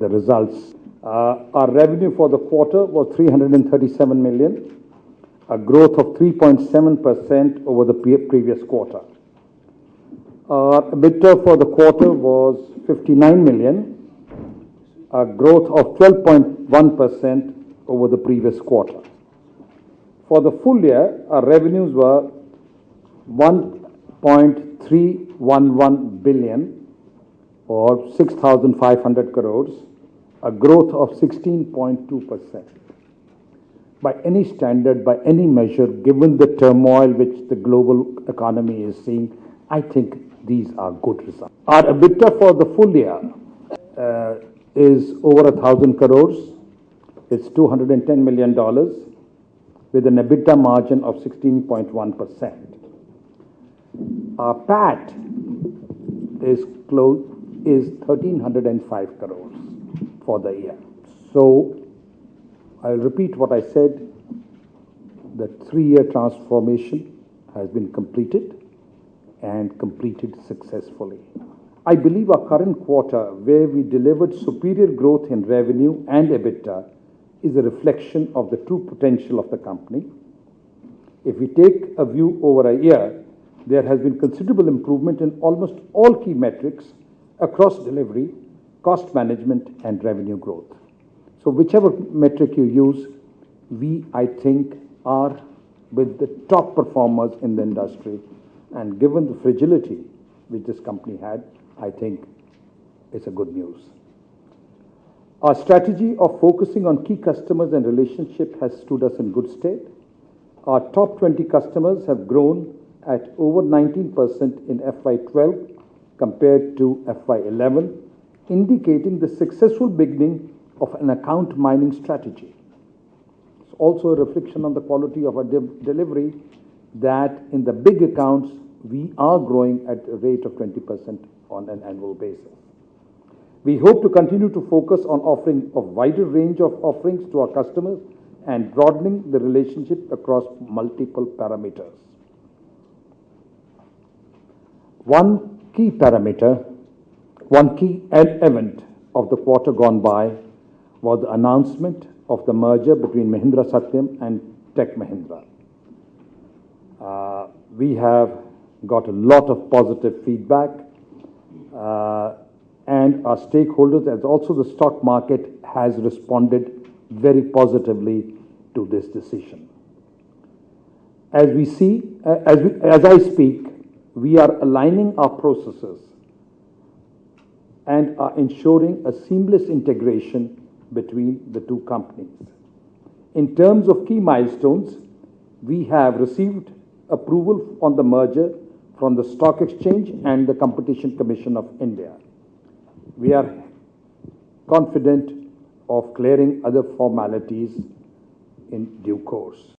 the results. Our revenue for the quarter was 337 million, a growth of 3.7% over the previous quarter. Our EBITDA for the quarter was 59 million, a growth of 12.1% over the previous quarter. For the full year, our revenues were 1.311 billion or 6,500 crores, a growth of 16.2%. By any standard, by any measure, given the turmoil which the global economy is seeing, I think these are good results. Our EBITDA for the full year is over 1,000 crores. It's $210 million with an EBITDA margin of 16.1%. Our PAT is 1,305 crores for the year. So I'll repeat what I said. The 3-year transformation has been completed and completed successfully. I believe our current quarter, where we delivered superior growth in revenue and EBITDA, is a reflection of the true potential of the company. If we take a view over a year, there has been considerable improvement in almost all key metrics across delivery, cost management, and revenue growth. So whichever metric you use, we, I think, are with the top performers in the industry. And given the fragility which this company had, I think it's a good news. Our strategy of focusing on key customers and relationship has stood us in good stead. Our top 20 customers have grown at over 19% in FY12 compared to FY11, indicating the successful beginning of an account mining strategy. It's also a reflection on the quality of our delivery that in the big accounts, we are growing at a rate of 20% on an annual basis. We hope to continue to focus on offering a wider range of offerings to our customers and broadening the relationship across multiple parameters. One key event of the quarter gone by was the announcement of the merger between Mahindra Satyam and Tech Mahindra. We have got a lot of positive feedback, and our stakeholders, as also the stock market, has responded very positively to this decision. As I speak, we are aligning our processes and are ensuring a seamless integration between the two companies. In terms of key milestones, we have received approval on the merger from the Stock Exchange and the Competition Commission of India. We are confident of clearing other formalities in due course.